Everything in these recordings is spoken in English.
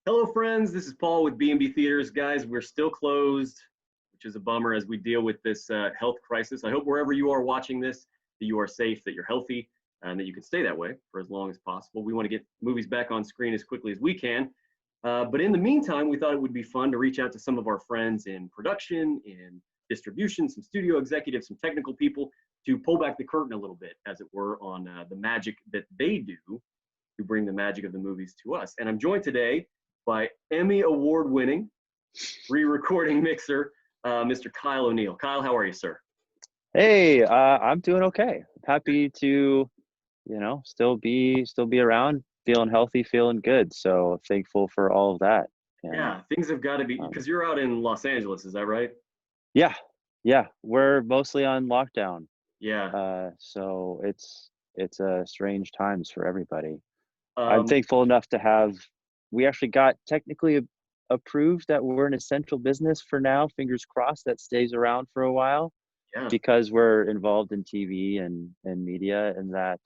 Hello, friends. This is Paul with B&B Theaters. Guys, we're still closed, which is a bummer as we deal with this health crisis. I hope wherever you are watching this, that you are safe, that you're healthy, and that you can stay that way for as long as possible. We want to get movies back on screen as quickly as we can. But in the meantime, we thought it would be fun to reach out to some of our friends in production, in distribution, some studio executives, some technical people to pull back the curtain a little bit, as it were, on the magic that they do to bring the magic of the movies to us. And I'm joined today by Emmy award-winning re-recording mixer, Mr. Kyle O'Neill. Kyle, how are you, sir? Hey, I'm doing okay. Happy to, still be around, feeling healthy, feeling good. So thankful for all of that. And Yeah, things have got to be, because you're out in Los Angeles, is that right? yeah, we're mostly on lockdown. Yeah. So it's strange times for everybody. I'm Um, thankful enough to have. We actually got technically approved that we're an essential business for now. Fingers crossed that stays around for a while, yeah. because we're involved in TV and media, and that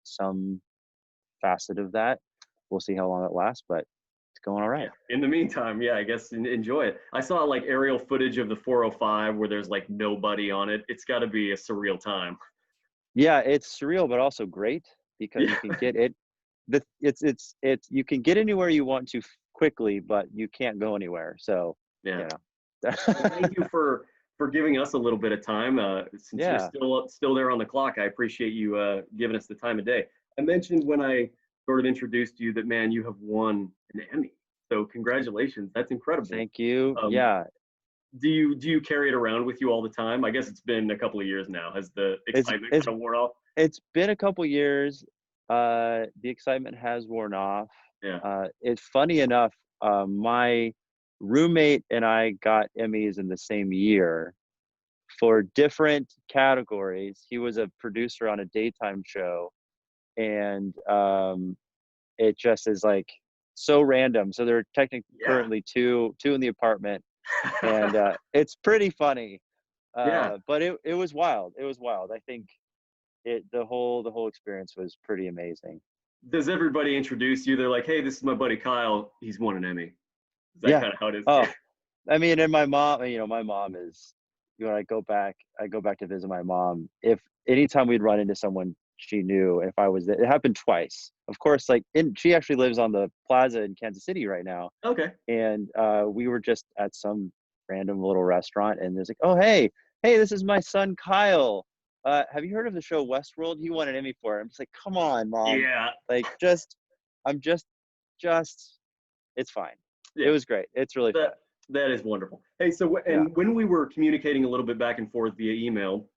some facet of that. We'll see how long it lasts, but it's going all Yeah. right. In the meantime, yeah, I guess enjoy it. I saw like aerial footage of the 405 where there's like nobody on it. It's got to be a surreal time. Yeah, it's surreal, but also great because Yeah. you can get it. It's you can get anywhere you want to quickly, but you can't go anywhere. So Yeah. you know, Well, thank you for giving us a little bit of time. Since you're yeah, still there on the clock, I appreciate you giving us the time of day. I mentioned when I sort of introduced you that, man, you have won an Emmy. So congratulations. That's incredible. thank you. Um, Yeah, do you carry it around with you all the time? I guess it's been a couple of years now. Has the it's excitement it's kind of worn off? it's been a couple years. The excitement has worn off. Yeah. It's funny enough. My roommate and I got Emmys in the same year for different categories. He was a producer on a daytime show, and it just is like so random. So there are technically Yeah. currently two in the apartment, and it's pretty funny. Yeah. But it was wild. It was wild. I think the whole experience was pretty amazing. Does everybody introduce you? They're like, hey, this is my buddy Kyle. He's won an Emmy. Is that Yeah. kind of how it is? Oh, Yeah. I mean, and my mom, my mom is, when I go back to visit my mom. If anytime we'd run into someone she knew, if I was there, it happened twice. Of course, she actually lives on the plaza in Kansas City right now. Okay. And we were just at some random little restaurant, and there's like, oh, hey, this is my son Kyle. Have you heard of the show Westworld? He won an Emmy for it. I'm just like, come on, mom. Yeah. Like, I'm just, it's fine. It Yeah. was great. It's really fun. That that is wonderful. Hey, so Yeah. and when we were communicating a little bit back and forth via email,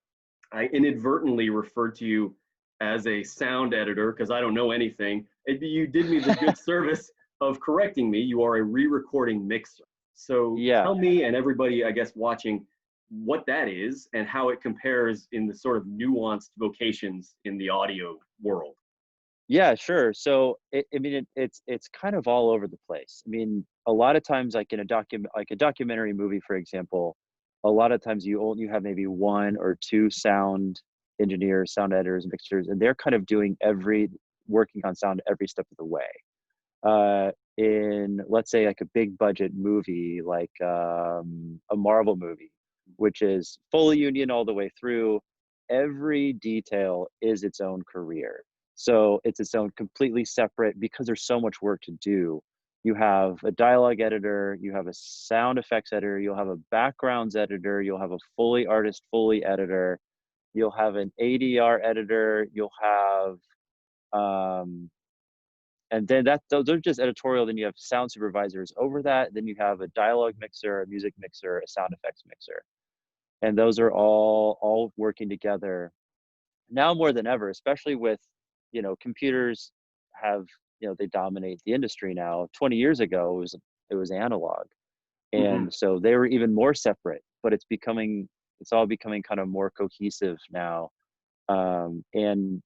I inadvertently referred to you as a sound editor because I don't know anything. And you did me the good service of correcting me. You are a re-recording mixer. So Yeah. tell me and everybody, I guess, watching what that is and how it compares in the sort of nuanced vocations in the audio world. Yeah, sure. So it's kind of all over the place. I mean, a lot of times, like in a documentary movie, for example, a lot of times you have maybe one or two sound engineers, sound editors, mixers, and they're kind of working on sound every step of the way. In, let's say, like a big budget movie, like a Marvel movie, which is fully union all the way through, every detail is its own career. So it's its own completely separate, because there's so much work to do. You have a dialogue editor, you have a sound effects editor, you'll have a backgrounds editor, you'll have a fully editor, you'll have an ADR editor, you'll have and then those are just editorial. Then you have sound supervisors over that. Then you have a dialogue mixer, a music mixer, a sound effects mixer, and those are all working together now more than ever, especially with, computers have, they dominate the industry now. 20 years ago, it was analog, Mm-hmm. and so they were even more separate. But it's all becoming kind of more cohesive now. And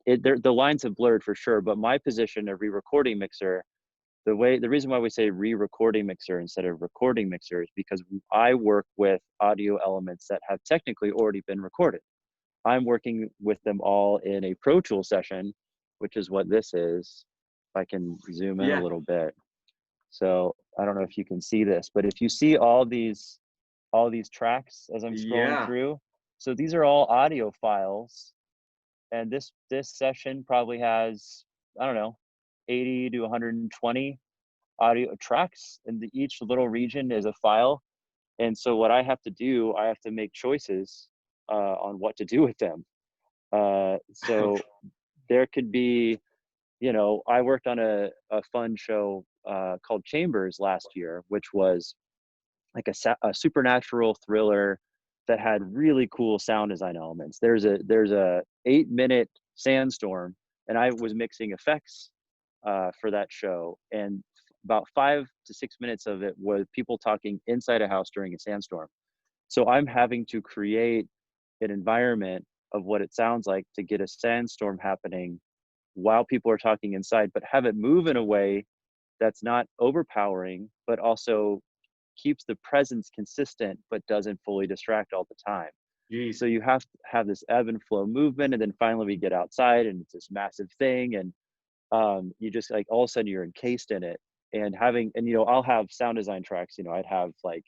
the lines have blurred for sure. But my position, a re-recording mixer, the reason why we say re-recording mixer instead of recording mixer is because I work with audio elements that have technically already been recorded. I'm working with them all in a Pro Tool session, which is what this is. If I can zoom in a Yeah. little bit. So I don't know if you can see this, but if you see all these tracks as I'm scrolling Yeah. through, so these are all audio files, and this session probably has, I don't know, 80 to 120 audio tracks, and each little region is a file. And so what I have to do, I have to make choices on what to do with them. So there could be, you know, I worked on a fun show called Chambers last year, which was like a supernatural thriller that had really cool sound design elements. There's a 8-minute sandstorm, and I was mixing effects for that show, and about 5 to 6 minutes of it was people talking inside a house during a sandstorm. So I'm having to create an environment of what it sounds like to get a sandstorm happening while people are talking inside, but have it move in a way that's not overpowering, but also keeps the presence consistent, but doesn't fully distract all the time. Jeez. So you have to have this ebb and flow movement, and then finally we get outside, and it's this massive thing, and you just like all of a sudden you're encased in it. And having, and you know, I'll have sound design tracks. You know, I'd have like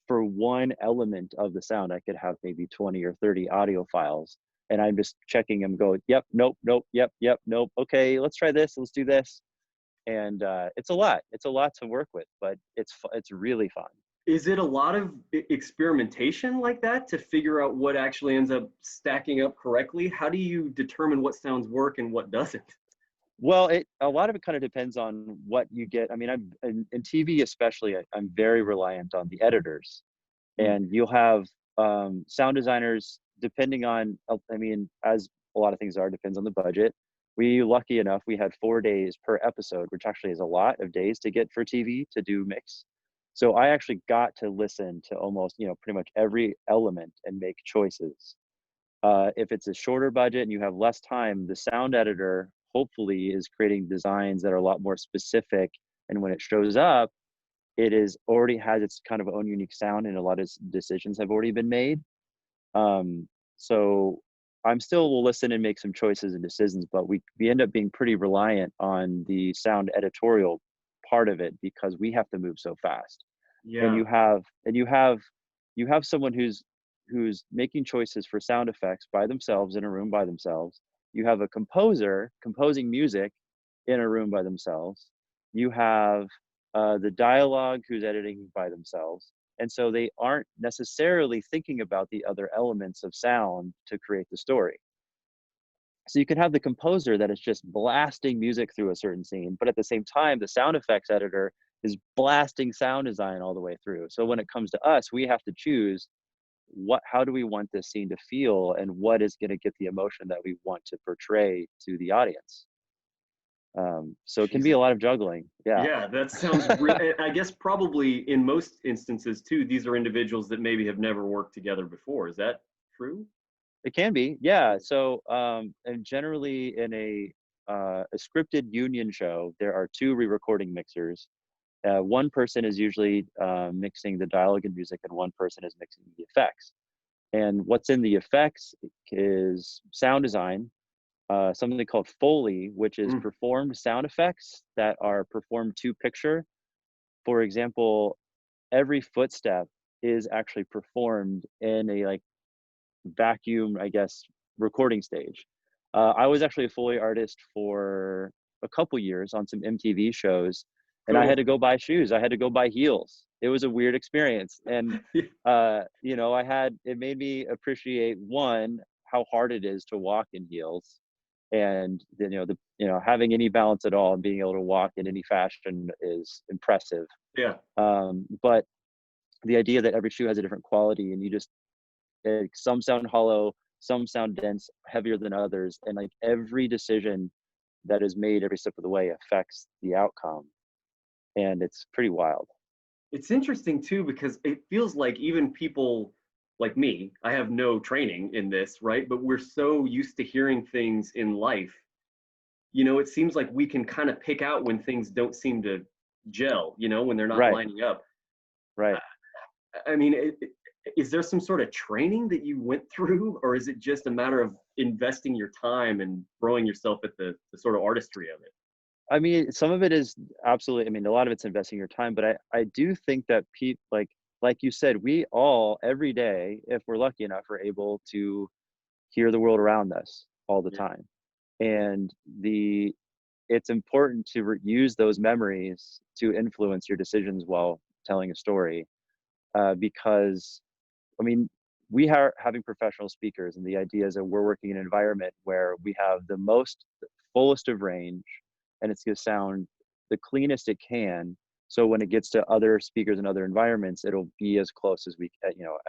for one element of the sound, I could have maybe 20 or 30 audio files, and I'm just checking them. Go, yep, nope, nope, yep, yep, nope. Okay, let's try this. Let's do this. And it's a lot. It's a lot to work with, but it's really fun. Is it a lot of experimentation like that to figure out what actually ends up stacking up correctly? How do you determine what sounds work and what doesn't? Well, a lot of it kind of depends on what you get. I mean, I'm in TV especially. I'm very reliant on the editors, Mm. and you'll have sound designers depending on. I mean, as a lot of things are, depends on the budget. We lucky enough we had 4 days per episode, which actually is a lot of days to get for TV to do mix. So I actually got to listen to almost, you know, pretty much every element and make choices. If it's a shorter budget and you have less time, the sound editor hopefully is creating designs that are a lot more specific. And when it shows up, it is already has its kind of own unique sound, and a lot of decisions have already been made. Um, so I'm still will listen and make some choices and decisions, but we end up being pretty reliant on the sound editorial part of it because we have to move so fast. And Yeah. you have someone who's making choices for sound effects by themselves in a room by themselves. You have a composer composing music in a room by themselves. You have the dialogue who's editing by themselves, and so they aren't necessarily thinking about the other elements of sound to create the story. So you can have the composer that is just blasting music through a certain scene, but at the same time, the sound effects editor is blasting sound design all the way through. So when it comes to us, we have to choose how do we want this scene to feel, and what is going to get the emotion that we want to portray to the audience. So it can be Jesus. a lot of juggling. Yeah, Yeah, that sounds real. I guess probably in most instances too, these are individuals that maybe have never worked together before. Is that true? it can be. Yeah. So and generally in a scripted union show, there are two re-recording mixers. One person is usually mixing the dialogue and music, and one person is mixing the effects. And what's in the effects is sound design, something called Foley, which is Mm. performed sound effects that are performed to picture. For example, every footstep is actually performed in a like vacuum, I guess, recording stage. I was actually a Foley artist for a couple years on some MTV shows, and I had Cool. to go buy shoes. I had to go buy heels. It was a weird experience, and you know, it made me appreciate one how hard it is to walk in heels, and you know having any balance at all and being able to walk in any fashion is impressive. Yeah. But the idea that every shoe has a different quality, and you just some sound hollow, some sound dense, heavier than others, and like every decision that is made every step of the way affects the outcome, and it's pretty wild. It's interesting too because it feels like even people like me, I have no training in this, right? But we're so used to hearing things in life. You know, it seems like we can kind of pick out when things don't seem to gel, you know, when they're not Right, lining up. right. I mean, is there some sort of training that you went through, or is it just a matter of investing your time and throwing yourself at the sort of artistry of it? I mean, some of it is absolutely, I mean, a lot of it's investing your time, but I do think that like you said, we all every day, if we're lucky enough, are able to hear the world around us all the Yeah. time. And it's important to use those memories to influence your decisions while telling a story, because I mean, we are having professional speakers, and the idea is that we're working in an environment where we have the fullest of range, and it's going to sound the cleanest it can. So when it gets to other speakers in other environments, it'll be as close as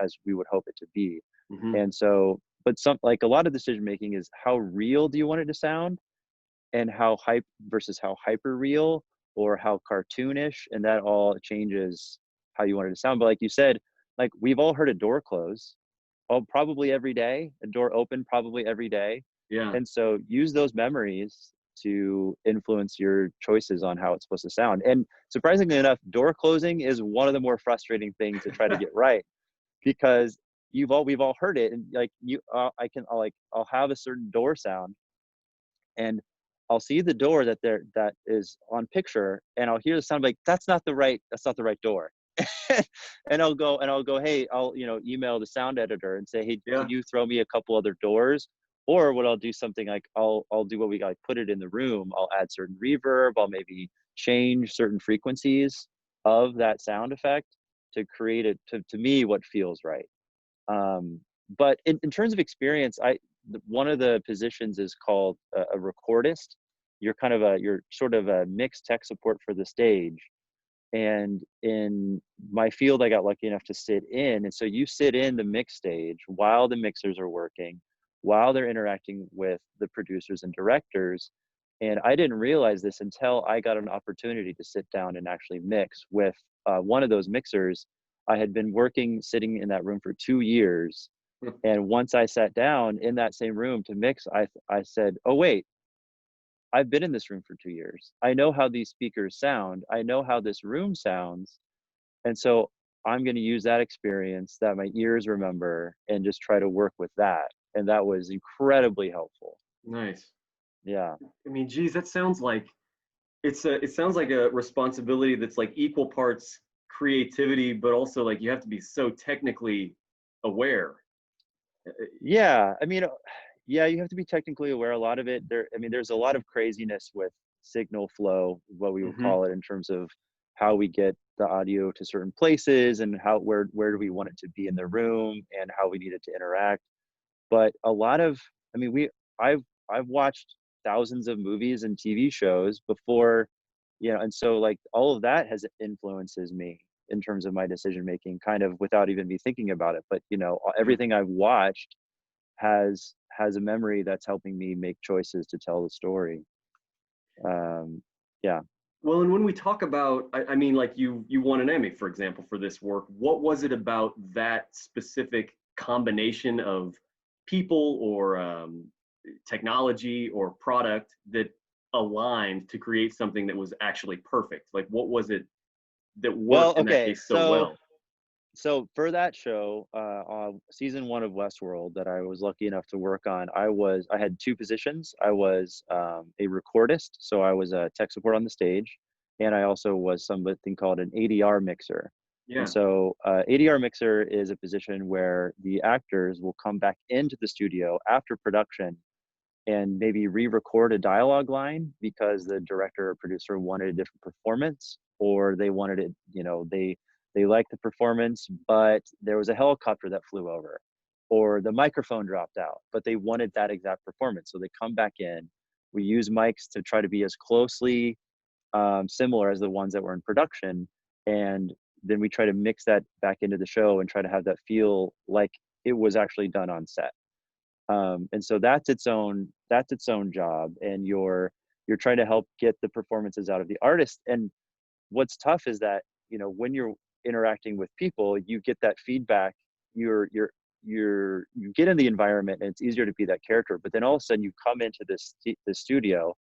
as we would hope it to be. Hmm. And so, but some like a lot of decision making is how real do you want it to sound, and how hype versus how hyper real or how cartoonish, and that all changes how you want it to sound. But like you said, like we've all heard a door close, probably every day, a door open probably every day. Yeah. And so use those memories to influence your choices on how it's supposed to sound. And surprisingly enough, door closing is one of the more frustrating things to try to get right, because we've all heard it, and like I'll have a certain door sound, and I'll see the door that is on picture, and I'll hear the sound like that's not the right door. And I'll go, hey, I'll email the sound editor and say, hey, Yeah. can you throw me a couple other doors? Or what I'll do something like I'll do what we got, put it in the room. I'll add certain reverb. I'll maybe change certain frequencies of that sound effect to create it to me what feels right. Um, but in terms of experience, one of the positions is called a recordist. You're sort of a mixed tech support for the stage. And in my field, I got lucky enough to sit in. And so you sit in the mix stage while the mixers are working, while they're interacting with the producers and directors. And I didn't realize this until I got an opportunity to sit down and actually mix with one of those mixers. I had been sitting in that room for 2 years. And once I sat down in that same room to mix, I said, oh, wait, I've been in this room for 2 years. I know how these speakers sound. I know how this room sounds. And so I'm going to use that experience that my ears remember and just try to work with that. And that was incredibly helpful. Nice. Yeah. I mean, geez, that sounds like it sounds like a responsibility that's like equal parts creativity, but also like you have to be so technically aware. Yeah. I mean, yeah, you have to be technically aware. A lot of it there, I mean, there's a lot of craziness with signal flow, what we would Hmm. call it, in terms of how we get the audio to certain places, and where do we want it to be in the room, and how we need it to interact. But a lot of, I mean, I've watched thousands of movies and TV shows before, and so like all of that has influences me in terms of my decision making, kind of without even me thinking about it. But Yeah. everything I've watched has a memory that's helping me make choices to tell the story. Um, yeah. Well, and when we talk about, I mean, like you won an Emmy, for example, for this work. What was it about that specific combination of people or technology or product that aligned to create something that was actually perfect? Like, what was it that Well, worked in that okay, case so well? so for that show, on season one of Westworld that I was lucky enough to work on, I had two positions. I was a recordist, so I was a tech support on the stage, and I also was something called an ADR mixer. And Yeah. so, ADR mixer is a position where the actors will come back into the studio after production and maybe re-record a dialogue line because the director or producer wanted a different performance, or they wanted it, they liked the performance, but there was a helicopter that flew over, or the microphone dropped out, but they wanted that exact performance. So they come back in. We use mics to try to be as closely similar as the ones that were in production, and then we try to mix that back into the show and try to have that feel like it was actually done on set. And so that's its own job, and you're trying to help get the performances out of the artist. And what's tough is that when you're interacting with people, you get that feedback. You get in the environment, and it's easier to be that character. But then all of a sudden, you come into this studio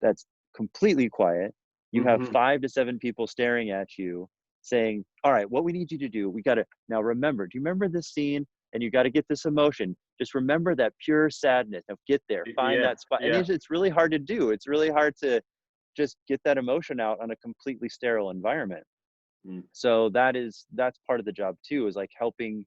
that's completely quiet. You have Hmm. 5 to 7 people staring at you saying, all right, what we need you to do, we got to now remember, do you remember this scene? And you got to get this emotion. Just remember that pure sadness. Now get there, find Yeah. that spot. And Yeah. it's really hard to do. It's really hard to just get that emotion out on a completely sterile environment. Mm. So that's part of the job too, is like helping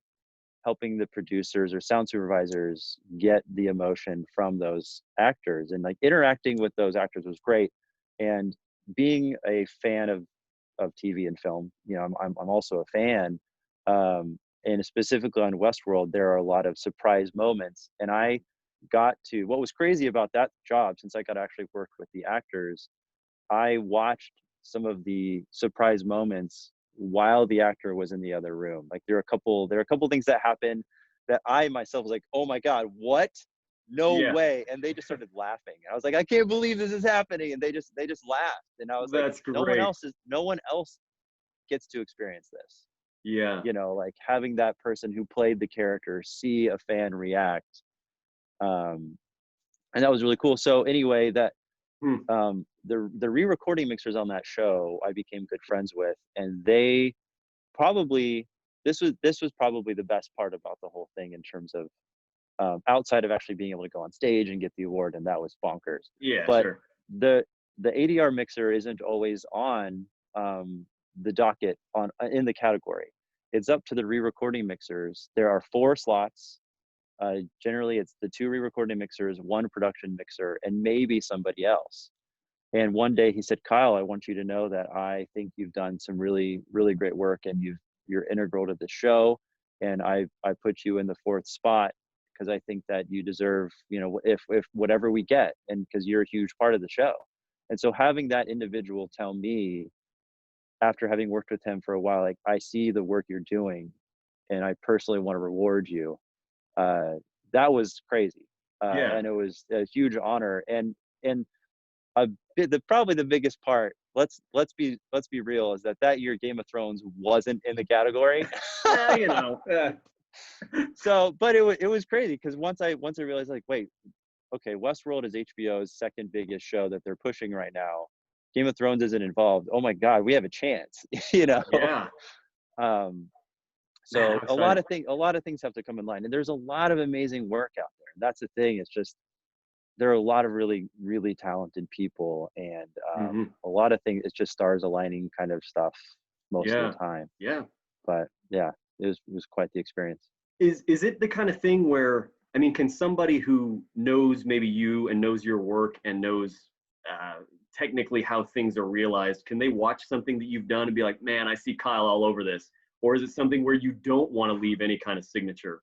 the producers or sound supervisors get the emotion from those actors, and like interacting with those actors was great. And being a fan of TV and film, I'm also a fan. And specifically on Westworld, there are a lot of surprise moments. And I got to, what was crazy about that job, since I got to actually work with the actors, I watched some of the surprise moments while the actor was in the other room. Like there are a couple things that happened that I myself was like, "Oh my God, what? No Yeah, way!" And they just started laughing. I was like, "I can't believe this is happening!" And they just laughed. And I was like, that's great. no one else gets to experience this. Yeah. Like having that person who played the character see a fan react, um, and that was really cool. So anyway, that Hmm. the re-recording mixers on that show I became good friends with, and they probably this was probably the best part about the whole thing in terms of, outside of actually being able to go on stage and get the award, and that was bonkers. Yeah, But sure. the ADR mixer isn't always on, the docket on in the category. It's up to the re-recording mixers. There are 4 slots. Generally, it's the 2 re-recording mixers, 1 production mixer, and maybe somebody else. And one day he said, "Kyle, I want you to know that I think you've done some really, really great work, and you're integral to the show. And I put you in the 4th spot because I think that you deserve, if whatever we get, and because you're a huge part of the show." And so having that individual tell me, after having worked with him for a while, like, "I see the work you're doing, and I personally want to reward you," uh, that was crazy. Yeah. And it was a huge honor. And probably the biggest part, let's be real, is that year Game of Thrones wasn't in the category. Yeah, yeah. So, but it was crazy because once I realized, like, wait, okay, Westworld is HBO's second biggest show that they're pushing right now. Game of Thrones isn't involved. Oh my God, we have a chance, you know. Yeah. Um, Man, so I'm a lot excited. of things have to come in line, and there's a lot of amazing work out there. And that's the thing. It's just there are a lot of really, really talented people, and Hmm. a lot of things. It's just stars aligning kind of stuff most of the Yeah. time. Yeah. But yeah, it was quite the experience. Is it the kind of thing where, I mean, can somebody who knows maybe you and knows your work and knows uh, technically how things are realized, can they watch something that you've done and be like, man, I see Kyle all over this? Or is it something where you don't want to leave any kind of signature?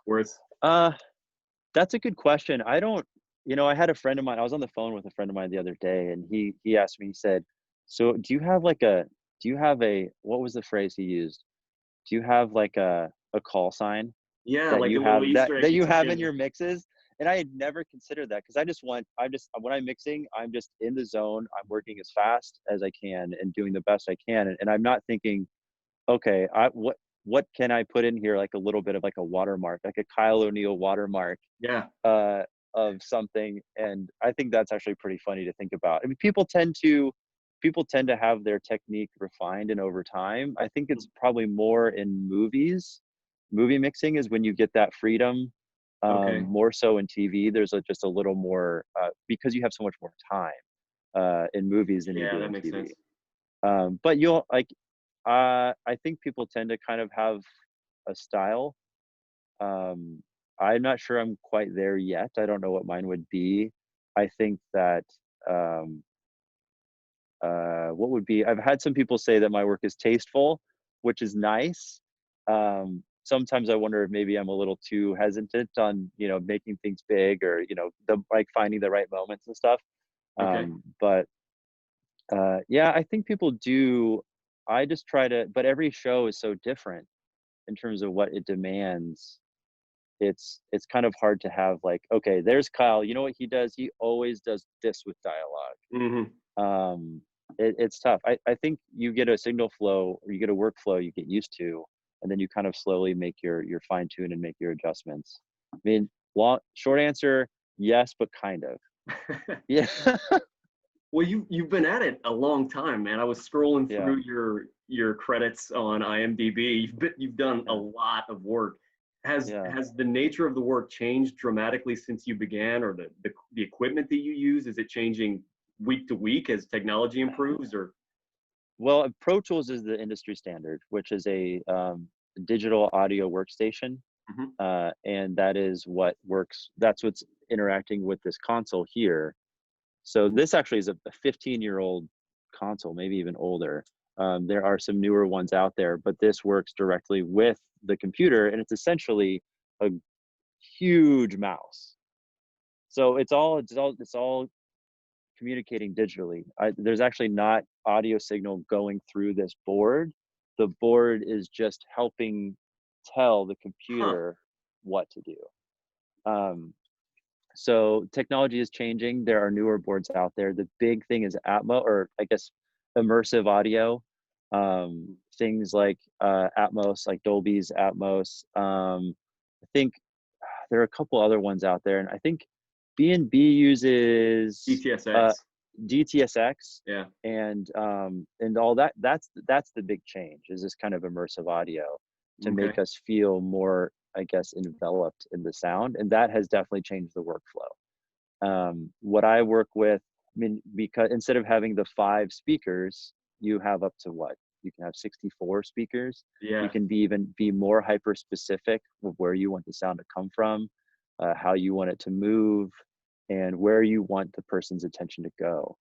Where it's Uh, that's a good question. I don't. I had a friend of mine. I was on the phone with a friend of mine the other day, and he asked me. He said, "So, do you have a what was the phrase he used? Do you have like a call sign yeah, that like you a little have that Easter egg that you you tuck have in in. your mixes?" And I had never considered that because I'm just when I'm mixing, I'm just in the zone. I'm working as fast as I can and doing the best I can, and I'm not thinking, okay, what can I put in here, like a little bit of like a watermark, like a Kyle O'Neill watermark, Yeah. uh, of something. And I think that's actually pretty funny to think about. I mean, people tend to have their technique refined and over time. I think it's probably more in movies. Movie mixing is when you get that freedom. Okay. More so in TV, there's just a little more, because you have so much more time in movies than you Yeah, do that in makes TV. sense. But I think people tend to kind of have a style. Um, I'm not sure I'm quite there yet. I don't know what mine would be. I think that, um, what would be, I've had some people say that my work is tasteful, which is nice. Sometimes I wonder if maybe I'm a little too hesitant on, making things big, or, like finding the right moments and stuff. Okay. But yeah, I think people do. I just try to, but every show is so different in terms of what it demands. It's kind of hard to have, like, okay, there's Kyle. You know what he does? He always does this with dialogue. Hmm. It's tough. I think you get a signal flow, or you get a workflow you get used to, and then you kind of slowly make your fine tune and make your adjustments. I mean, short answer, yes, but kind of. Yeah. Well, you've been at it a long time, man. I was scrolling Yeah. through your credits on IMDb. You've done a Yeah. lot of work. Has Yeah. has the nature of the work changed dramatically since you began, or the equipment that you use? Is it changing week to week as technology improves, or? Well, Pro Tools is the industry standard, which is a digital audio workstation, Mhm. and that is what works. That's what's interacting with this console here. So this actually is a 15-year-old console, maybe even older. There are some newer ones out there, but this works directly with the computer, and it's essentially a huge mouse. So it's all communicating digitally. There's actually not audio signal going through this board. The board is just helping tell the Huh. computer what to do. Um, so technology is changing. There are newer boards out there. The big thing is Atmos, or I guess immersive audio. Things like Atmos, like Dolby's Atmos. I think there are a couple other ones out there, and I think B&B uses DTSX. DTSX, Yeah. and all that. That's the big change, is this kind of immersive audio to Okay. make us feel more, I guess, enveloped in the sound, and that has definitely changed the workflow. What I work with, I mean, because instead of having the 5 speakers, you have up to what? You can have 64 speakers. You Yeah. can even be more hyper specific with where you want the sound to come from, how you want it to move, and where you want the person's attention to go.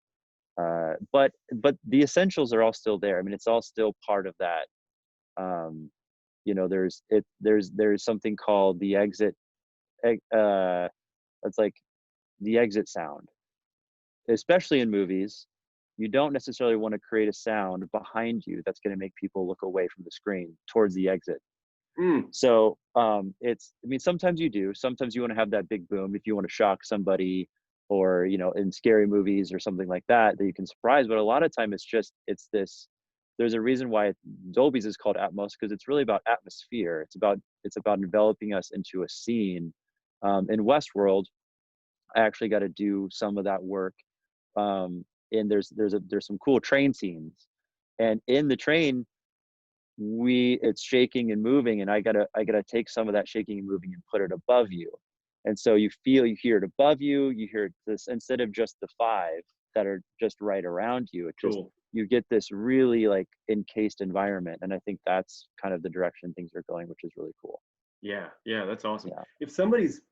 But the essentials are all still there. I mean, it's all still part of that. Um, there's something called the exit. It's like the exit sound, especially in movies. You don't necessarily want to create a sound behind you that's going to make people look away from the screen towards the exit. Mm. So I mean, sometimes you do. Sometimes you want to have that big boom if you want to shock somebody, or in scary movies or something like that you can surprise. But a lot of time it's this. There's a reason why Dolby's is called Atmos, because it's really about atmosphere. It's about enveloping us into a scene. In Westworld, I actually got to do some of that work. And there's some cool train scenes, and in the train it's shaking and moving, and I gotta take some of that shaking and moving and put it above you. And so you hear it above you, you hear this instead of just the 5 that are just right around you. It just, Cool. you get this really like encased environment, and I think that's kind of the direction things are going, which is really cool. Yeah. Yeah. That's awesome. Yeah. If somebody's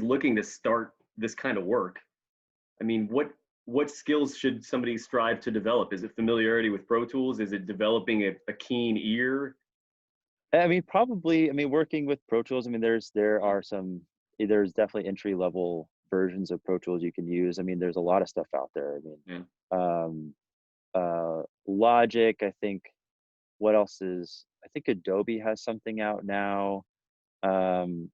looking to start this kind of work, I mean, what skills should somebody strive to develop? Is it familiarity with Pro Tools? Is it developing a keen ear? I mean, probably. I mean, working with Pro Tools. I mean, there's definitely entry level versions of Pro Tools you can use. I mean, there's a lot of stuff out there. I mean, Yeah. Logic. I think. What else is? I think Adobe has something out now. Um,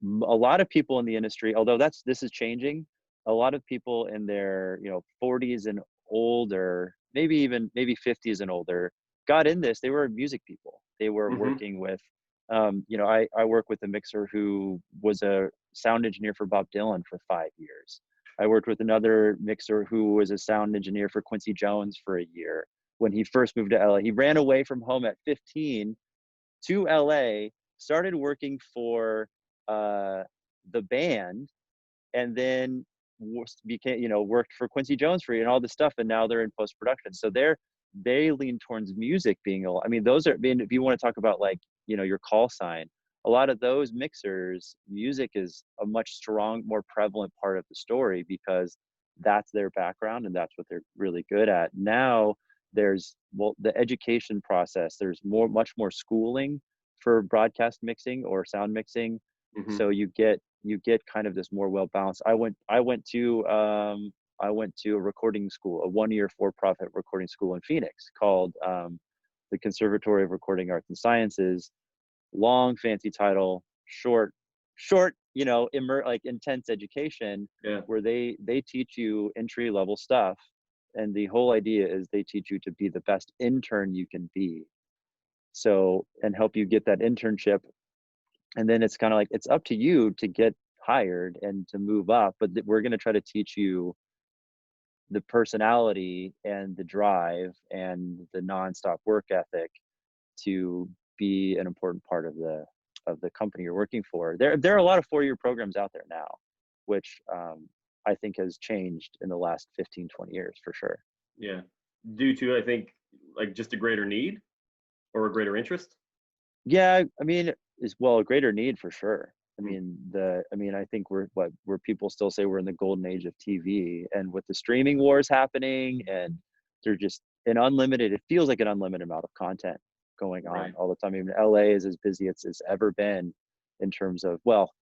a lot of people in the industry, although this is changing. A lot of people in their 40s and older, maybe 50s and older, got in this. They were music people. They were Mm-hmm. working with I work with a mixer who was a sound engineer for Bob Dylan for 5 years. I worked with another mixer who was a sound engineer for Quincy Jones for a year. When he first moved to LA, he ran away from home at 15 to LA, started working for uh, the band, and then became worked for Quincy Jones for and all this stuff, and now they're in post production. So they lean towards music being I mean, those are, I mean, if you want to talk about like your call sign, a lot of those mixers, music is a much more prevalent part of the story, because that's their background and that's what they're really good at. Now there's, well, the education process, there's much more schooling for broadcast mixing or sound mixing. Mm-hmm. So you get kind of this more well balanced. I went to a recording school, a 1-year for-profit recording school in Phoenix called the Conservatory of Recording Arts and Sciences. Long fancy title, short, like intense education, Yeah. where they teach you entry level stuff, and the whole idea is they teach you to be the best intern you can be. So, and help you get that internship, and then it's kind of like it's up to you to get hired and to move up, but we're going to try to teach you the personality and the drive and the nonstop work ethic to be an important part of the company you're working for. There are a lot of 4-year programs out there now, which I think has changed in the last 15, 20 years for sure. Yeah. Due to, I think, like just a greater need or a greater interest. Yeah, I mean, is well a greater need for sure. Mm. I mean, I think we're what where people still say we're in the golden age of TV, and with the streaming wars happening, and they're just an unlimited. It feels like an unlimited amount of content going on Right. all the time. Even LA is as busy as it's ever been in terms of, well,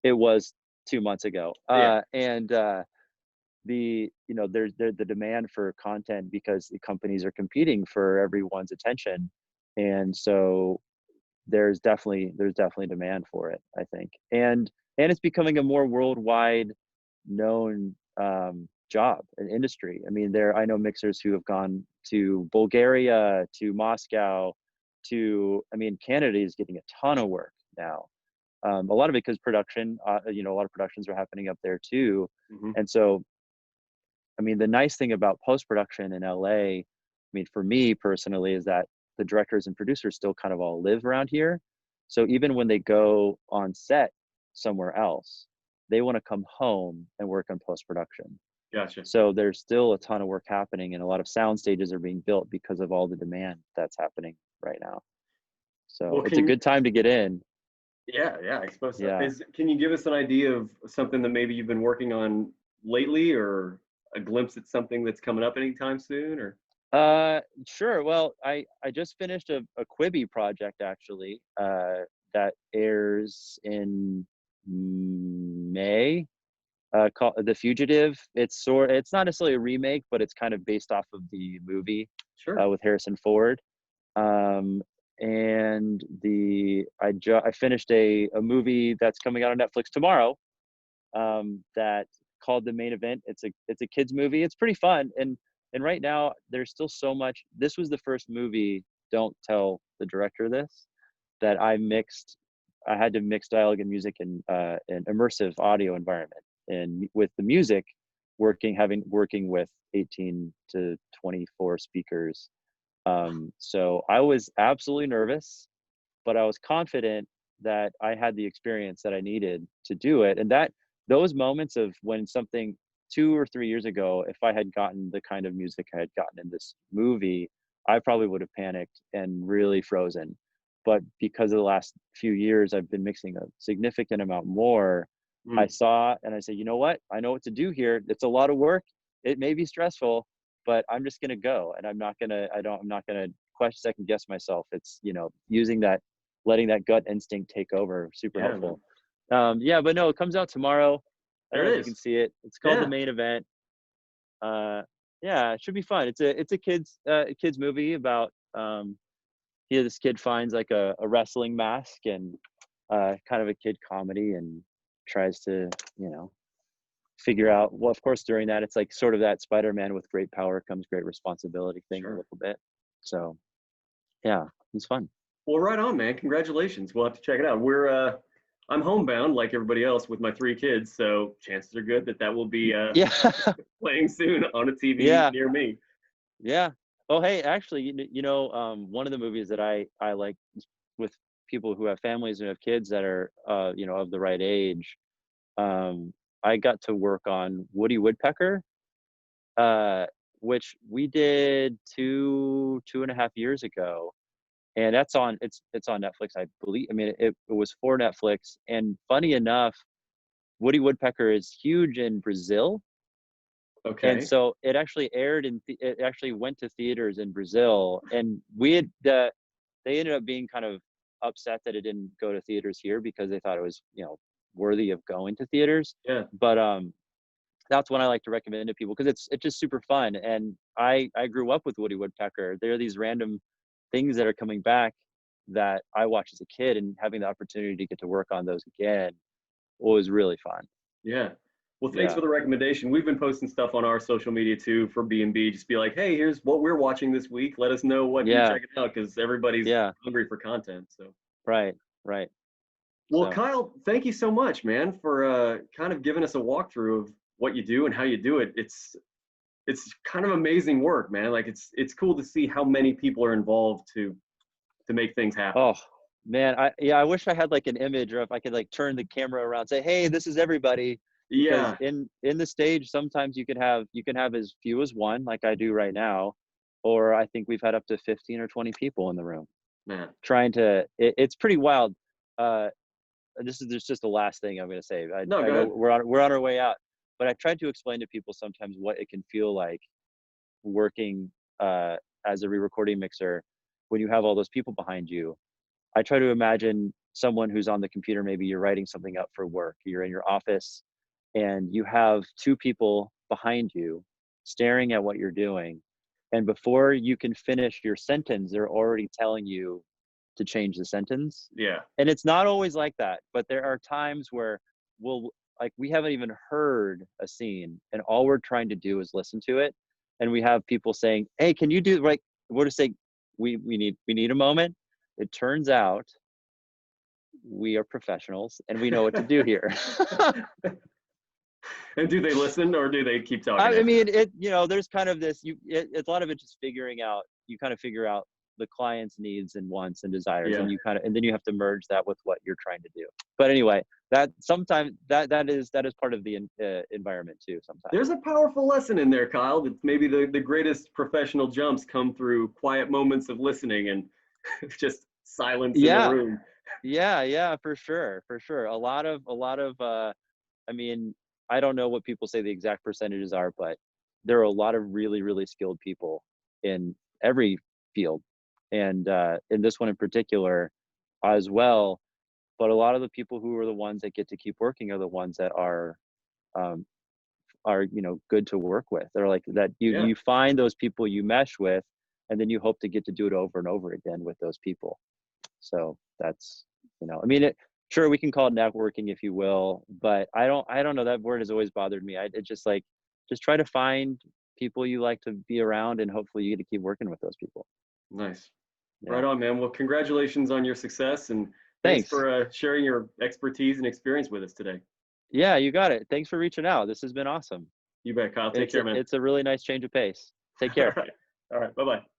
it was 2 months ago, Yeah. and the there's the demand for content because the companies are competing for everyone's attention, and so there's definitely demand for it, I think. And it's becoming a more worldwide known job and industry. I mean, I know mixers who have gone to Bulgaria, to Moscow, I mean, Canada is getting a ton of work now. A lot of it because production, a lot of productions are happening up there too. Hmm. And so, I mean, the nice thing about post production in LA, I mean, for me personally, is that the directors and producers still kind of all live around here. So even when they go on set somewhere else, they want to come home and work on post production. Gotcha. So there's still a ton of work happening, and a lot of sound stages are being built because of all the demand that's happening right now. So Well, it's a can good time to get in. yeah, yeah, I suppose so. Yeah. Can you give us an idea of something that maybe you've been working on lately, or a glimpse at something that's coming up anytime soon? Or Sure. Well, I just finished a Quibi project actually, that airs in May, called The Fugitive. It's not necessarily a remake, but it's kind of based off of the movie, sure. with Harrison Ford. Um, and I finished a movie that's coming out on Netflix tomorrow, that called The Main Event. It's a kids movie. It's pretty fun, and right now there's still so much. This was the first movie. Don't tell the director this, that I had to mix dialogue and music in an immersive audio environment, and with the music, working with 18 to 24 speakers. So I was absolutely nervous, but I was confident that I had the experience that I needed to do it. And those moments of when something 2 or 3 years ago, if I had gotten the kind of music I had gotten in this movie, I probably would have panicked and really frozen. But because of the last few years, I've been mixing a significant amount more. I Mm, saw and I said, you know what? I know what to do here. It's a lot of work. It may be stressful, but I'm just gonna go, and I'm not gonna question second guess myself. It's using that, letting that gut instinct take over, super yeah, man. helpful. Yeah, but no, it comes out tomorrow. I There don't know it if you can is. see it. It's called The Yeah. Main Event. Uh, yeah, it should be fun. It's a kids movie about, this kid finds like a wrestling mask, and kind of a kid comedy, and tries to figure out. Well, of course, during that, it's like sort of that Spider-Man with great power comes great responsibility thing a Sure. little bit. So yeah, it's fun. Well, right on, man. Congratulations. We'll have to check it out. I'm homebound like everybody else with my three kids, so chances are good that will be Yeah. playing soon on a TV Yeah. near me. Yeah. Oh, hey, actually, one of the movies that I like with people who have families and have kids that are, of the right age. Um, I got to work on Woody Woodpecker, uh, which we did 2.5 years ago, and it's on Netflix, I believe. I mean, it was for Netflix, and funny enough, Woody Woodpecker is huge in Brazil. And Okay. so it actually went to theaters in Brazil, and they ended up being kind of upset that it didn't go to theaters here because they thought it was, worthy of going to theaters. Yeah. But that's one I like to recommend to people because it's just super fun. And I grew up with Woody Woodpecker. There are these random things that are coming back that I watched as a kid, and having the opportunity to get to work on those again was really fun. Yeah. Well, thanks for Yeah. the recommendation. We've been posting stuff on our social media too for B&B. Just be like, hey, here's what we're watching this week. Let us know what you're Yeah. checking out because everybody's Yeah. hungry for content. So, Right. Right. well, So, Kyle, thank you so much, man, for kind of giving us a walkthrough of what you do and how you do it. It's kind of amazing work, man. Like it's cool to see how many people are involved to make things happen. oh man, I wish I had like an image, or if I could like turn the camera around, say, "Hey, this is everybody." because Yeah, in the stage sometimes you can have as few as one, like I do right now, or I think we've had up to 15 or 20 people in the room man. trying to. It's pretty wild. uh this is just the last thing I'm going to say. No, I go know ahead. we're on our way out, but I tried to explain to people sometimes what it can feel like working as a re-recording mixer when you have all those people behind you. I try to imagine someone who's on the computer. Maybe you're writing something up for work. You're in your office and you have two people behind you staring at what you're doing. And before you can finish your sentence, they're already telling you to change the sentence. Yeah, And it's not always like that, but there are times where we'll, like, we haven't even heard a scene and all we're trying to do is listen to it. And we have people saying, hey, can you do, like, we're just saying, we need a moment. It turns out we are professionals and we know what to do here. and do they listen or do they keep talking I at you? mean, it, you know, there's kind of this, it's a lot of it just figuring out, you kind of figure out the client's needs and wants and desires, Yeah. and you kind of, and then you have to merge that with what you're trying to do. But anyway, that sometimes that is part of the environment too, sometimes. There's a powerful lesson in there, Kyle. That maybe the greatest professional jumps come through quiet moments of listening and just silence in the Yeah, room. yeah, for sure, for sure. A lot of, I mean, I don't know what people say the exact percentages are, but there are a lot of really, really skilled people in every field, and in this one in particular as well. But a lot of the people who are the ones that get to keep working are the ones that um, are, you know, good to work with. They're like that. Yeah. You find those people you mesh with, and then you hope to get to do it over and over again with those people. So that's, you know, I mean, sure, we can call it networking if you will, but I don't know. That word has always bothered me. It's just like, just try to find people you like to be around, and hopefully you get to keep working with those people. Nice. Yeah. Right on, man. Well, congratulations on your success and thanks Thanks. for sharing your expertise and experience with us today. Yeah, you got it. Thanks for reaching out. This has been awesome. You bet, Kyle. Take care, man. It's a really nice change of pace. Take All care. right. All right. Bye bye.